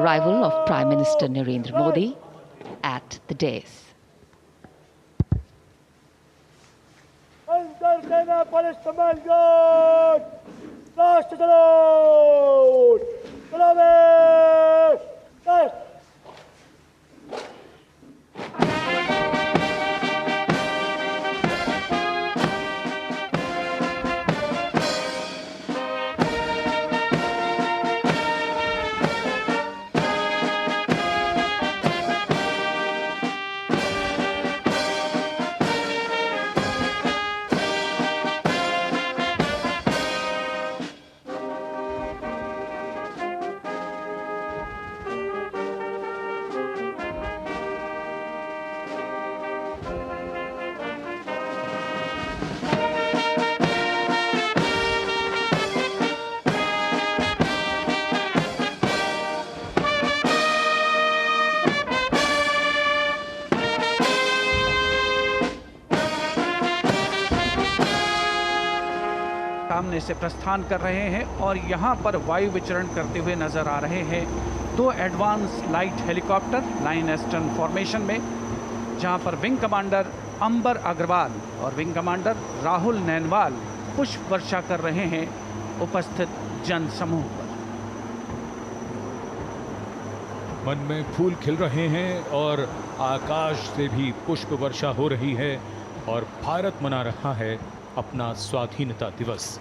arrival of Prime Minister Narendra Modi at the dais. सामने से प्रस्थान कर रहे हैं और यहाँ पर वायु विचरण करते हुए नजर आ रहे हैं दो advance light helicopter line astern formation में, जहाँ पर विंग कमांडर अंबर अग्रवाल और विंग कमांडर राहुल नैनवाल पुष्प वर्षा कर रहे हैं उपस्थित जन समूह पर। मन में फूल खिल रहे हैं और आकाश से भी पुष्प वर्षा हो रही है और भारत मना रहा है अपना स्वाधीनता दिवस।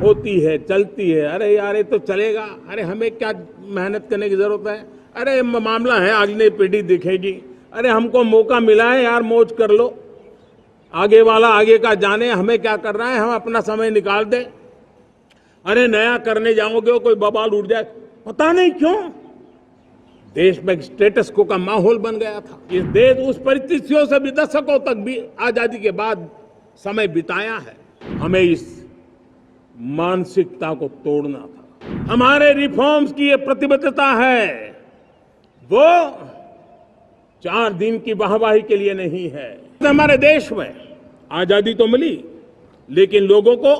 होती है, चलती है। अरे यार ये तो चलेगा, अरे हमें क्या मेहनत करने की जरूरत है, अरे मामला है अगली पीढ़ी दिखेगी, अरे हमको मौका मिला है यार मौज कर लो, आगे वाला आगे का जाने, हमें क्या कर रहा है, हम अपना समय निकाल दे। अरे नया करने जाओगे कोई बवाल उठ जाए, पता नहीं क्यों देश में स्टेटस को का माहौल बन गया था। ये देश उस परिस्थितियों से भी दशकों तक भी आजादी के बाद समय बिताया है। हमें इस मानसिकता को तोड़ना था। हमारे रिफॉर्म्स की ये प्रतिबद्धता है, वो 4 दिन की वाहवाही के लिए नहीं है। हमारे देश में आजादी तो मिली, लेकिन लोगों को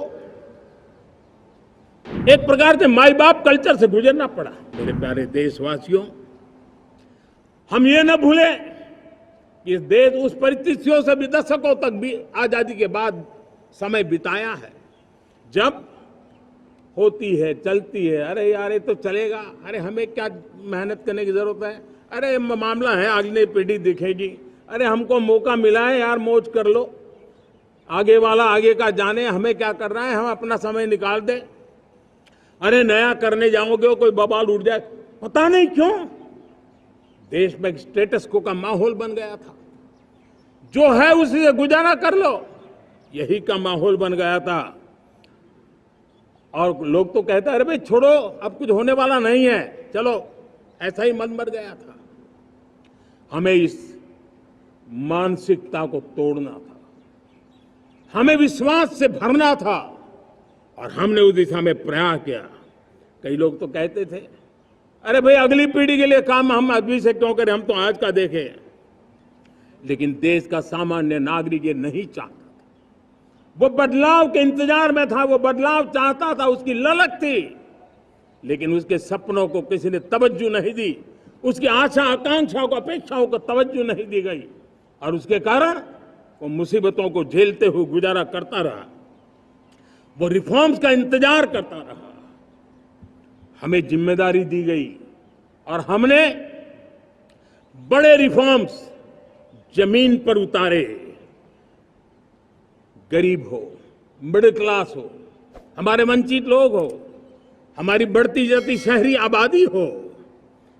एक प्रकार से माई बाप कल्चर से गुजरना पड़ा। मेरे प्यारे देशवासियों, हम ये न भूलें कि इस देश उस परिस्थितियों से भी दशकों तक भी आजादी के बाद समय बिताया है, जब होती है, चलती है। अरे यार ये तो चलेगा, अरे हमें क्या मेहनत करने की जरूरत है, अरे मामला है अगली पीढ़ी दिखेगी, अरे हमको मौका मिला है यार मौज कर लो, आगे वाला आगे का जाने, हमें क्या कर रहा है, हम अपना समय निकाल दे। अरे नया करने जाओगे कोई बवाल उठ जाए, पता नहीं क्यों देश में स्टेटस को का माहौल बन गया था। जो है उसी से गुजारा कर लो, यही का माहौल बन गया था। और लोग तो कहते हैं अरे भाई छोड़ो, अब कुछ होने वाला नहीं है, चलो, ऐसा ही मन मर गया था। हमें इस मानसिकता को तोड़ना था, हमें विश्वास से भरना था, और हमने उस दिशा में प्रयास किया। कई लोग तो कहते थे अरे भाई अगली पीढ़ी के लिए काम हम अभी से क्यों करें, हम तो आज का देखें। लेकिन देश का सामान्य नागरिक ये नहीं चाहता, वो बदलाव के इंतजार में था, वो बदलाव चाहता था, उसकी ललक थी, लेकिन उसके सपनों को किसी ने तवज्जो नहीं दी, उसकी आशा आकांक्षाओं को अपेक्षाओं को तवज्जो नहीं दी गई, और उसके कारण वो मुसीबतों को झेलते हुए गुजारा करता रहा, वो रिफॉर्म्स का इंतजार करता रहा। हमें जिम्मेदारी दी गई और हमने बड़े रिफॉर्म्स जमीन पर उतारे। गरीब हो, मिडिल क्लास हो, हमारे वंचित लोग हो, हमारी बढ़ती जाती शहरी आबादी हो,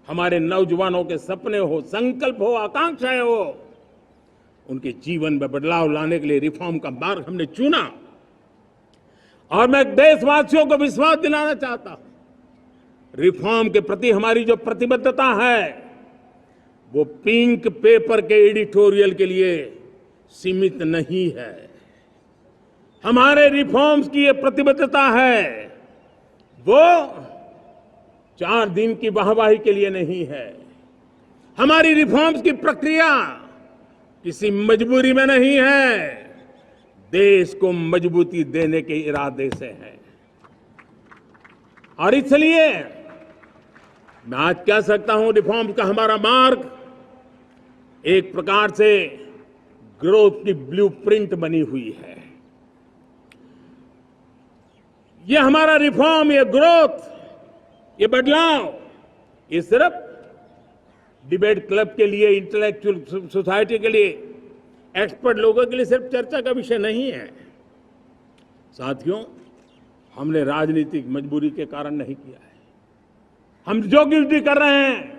हमारे नौजवानों के सपने हो, संकल्प हो, आकांक्षाएं हो, उनके जीवन में बदलाव लाने के लिए रिफॉर्म का मार्ग हमने चुना। और मैं देशवासियों को विश्वास दिलाना चाहता हूं, रिफॉर्म के प्रति हमारी जो प्रतिबद्धता है, वो पिंक पेपर के एडिटोरियल के लिए सीमित नहीं है। हमारे रिफॉर्म्स की ये प्रतिबद्धता है, वो 4 दिन की वाहवाही के लिए नहीं है। हमारी रिफॉर्म्स की प्रक्रिया किसी मजबूरी में नहीं है, देश को मजबूती देने के इरादे से है। और इसलिए मैं आज कह सकता हूं, रिफॉर्म का हमारा मार्ग एक प्रकार से ग्रोथ की ब्लूप्रिंट बनी हुई है। ये हमारा रिफॉर्म, ये ग्रोथ, ये बदलाव, ये सिर्फ डिबेट क्लब के लिए, इंटेलेक्चुअल सोसाइटी के लिए, एक्सपर्ट लोगों के लिए सिर्फ चर्चा का विषय नहीं है। साथियों, हमने राजनीतिक मजबूरी के कारण नहीं किया है। हम जो कुछ भी कर रहे हैं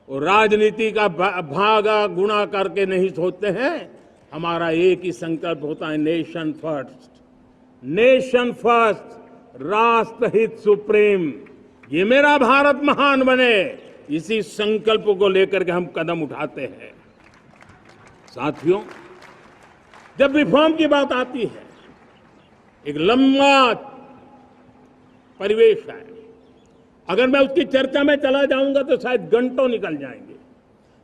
वो राजनीति का भागा गुणा करके नहीं सोचते हैं। हमारा एक ही संकल्प होता है, नेशन फर्स्ट, नेशन फर्स्ट, राष्ट्रहित सुप्रीम। ये मेरा भारत महान बने, इसी संकल्प को लेकर के हम कदम उठाते हैं। साथियों, जब रिफॉर्म की बात आती है, एक लंबा परिवेश है। अगर मैं उसकी चर्चा में चला जाऊंगा तो शायद घंटों निकल जाएंगे,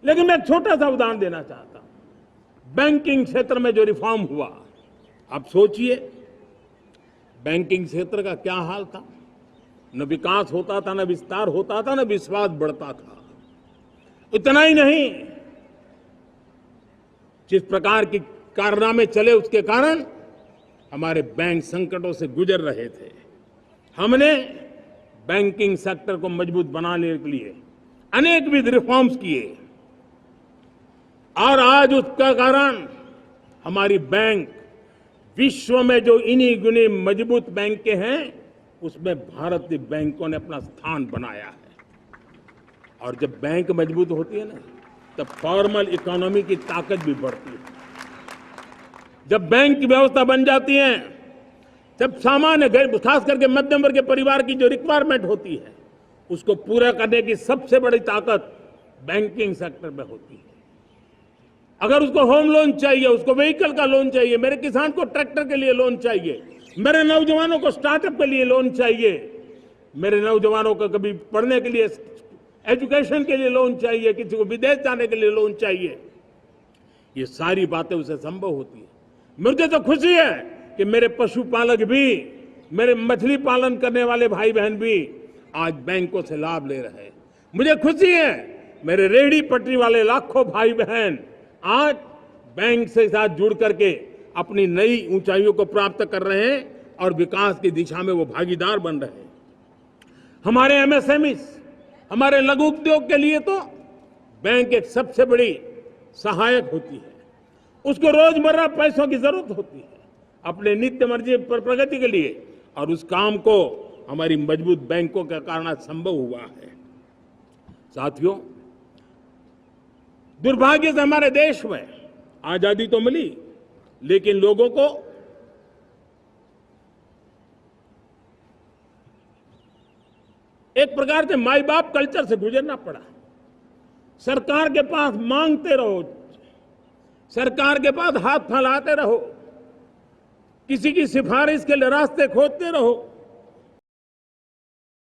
लेकिन मैं एक छोटा सा उदाहरण देना चाहता हूं। बैंकिंग क्षेत्र में जो रिफॉर्म हुआ, आप सोचिए बैंकिंग क्षेत्र का क्या हाल था। न विकास होता था, न विस्तार होता था, न विश्वास बढ़ता था। इतना ही नहीं, जिस प्रकार की कारनामे चले उसके कारण हमारे बैंक संकटों से गुजर रहे थे। हमने बैंकिंग सेक्टर को मजबूत बनाने के लिए अनेकविध रिफॉर्म्स किए और आज उसका कारण हमारी बैंक विश्व में जो इन्हीं गुने मजबूत बैंक के हैं, उसमें भारतीय बैंकों ने अपना स्थान बनाया है। और जब बैंक मजबूत होती है ना, तब फॉर्मल इकोनॉमी की ताकत भी बढ़ती है। जब बैंक की व्यवस्था बन जाती है, जब सामान्य खास करके मध्यम वर्ग के परिवार की जो रिक्वायरमेंट होती है, उसको पूरा करने की सबसे बड़ी ताकत बैंकिंग सेक्टर में होती है। अगर उसको होम लोन चाहिए, उसको व्हीकल का लोन चाहिए, मेरे किसान को ट्रैक्टर के लिए लोन चाहिए, मेरे नौजवानों को स्टार्टअप के लिए लोन चाहिए, मेरे नौजवानों को कभी पढ़ने के लिए, एजुकेशन के लिए लोन चाहिए, किसी को विदेश जाने के लिए लोन चाहिए, ये सारी बातें उसे संभव होती है। मुझे तो खुशी है कि मेरे पशुपालक भी, मेरे मछली पालन करने वाले भाई बहन भी आज बैंकों से लाभ ले रहे हैं। मुझे खुशी है मेरे रेहड़ी पटरी वाले लाखों भाई बहन आज बैंक से साथ जुड़ करके अपनी नई ऊंचाइयों को प्राप्त कर रहे हैं और विकास की दिशा में वो भागीदार बन रहे हैं। हमारे एमएसएमई, हमारे लघु उद्योग के लिए तो बैंक एक सबसे बड़ी सहायक होती है। उसको रोजमर्रा पैसों की जरूरत होती है अपने नित्य मर्जी पर प्रगति के लिए, और उस काम को हमारी मजबूत बैंकों के कारण संभव हुआ है। साथियों, दुर्भाग्य से हमारे देश में आजादी तो मिली, लेकिन लोगों को एक प्रकार से माई बाप कल्चर से गुजरना पड़ा। सरकार के पास मांगते रहो, सरकार के पास हाथ फैलाते रहो, किसी की सिफारिश के लिए रास्ते खोजते रहो,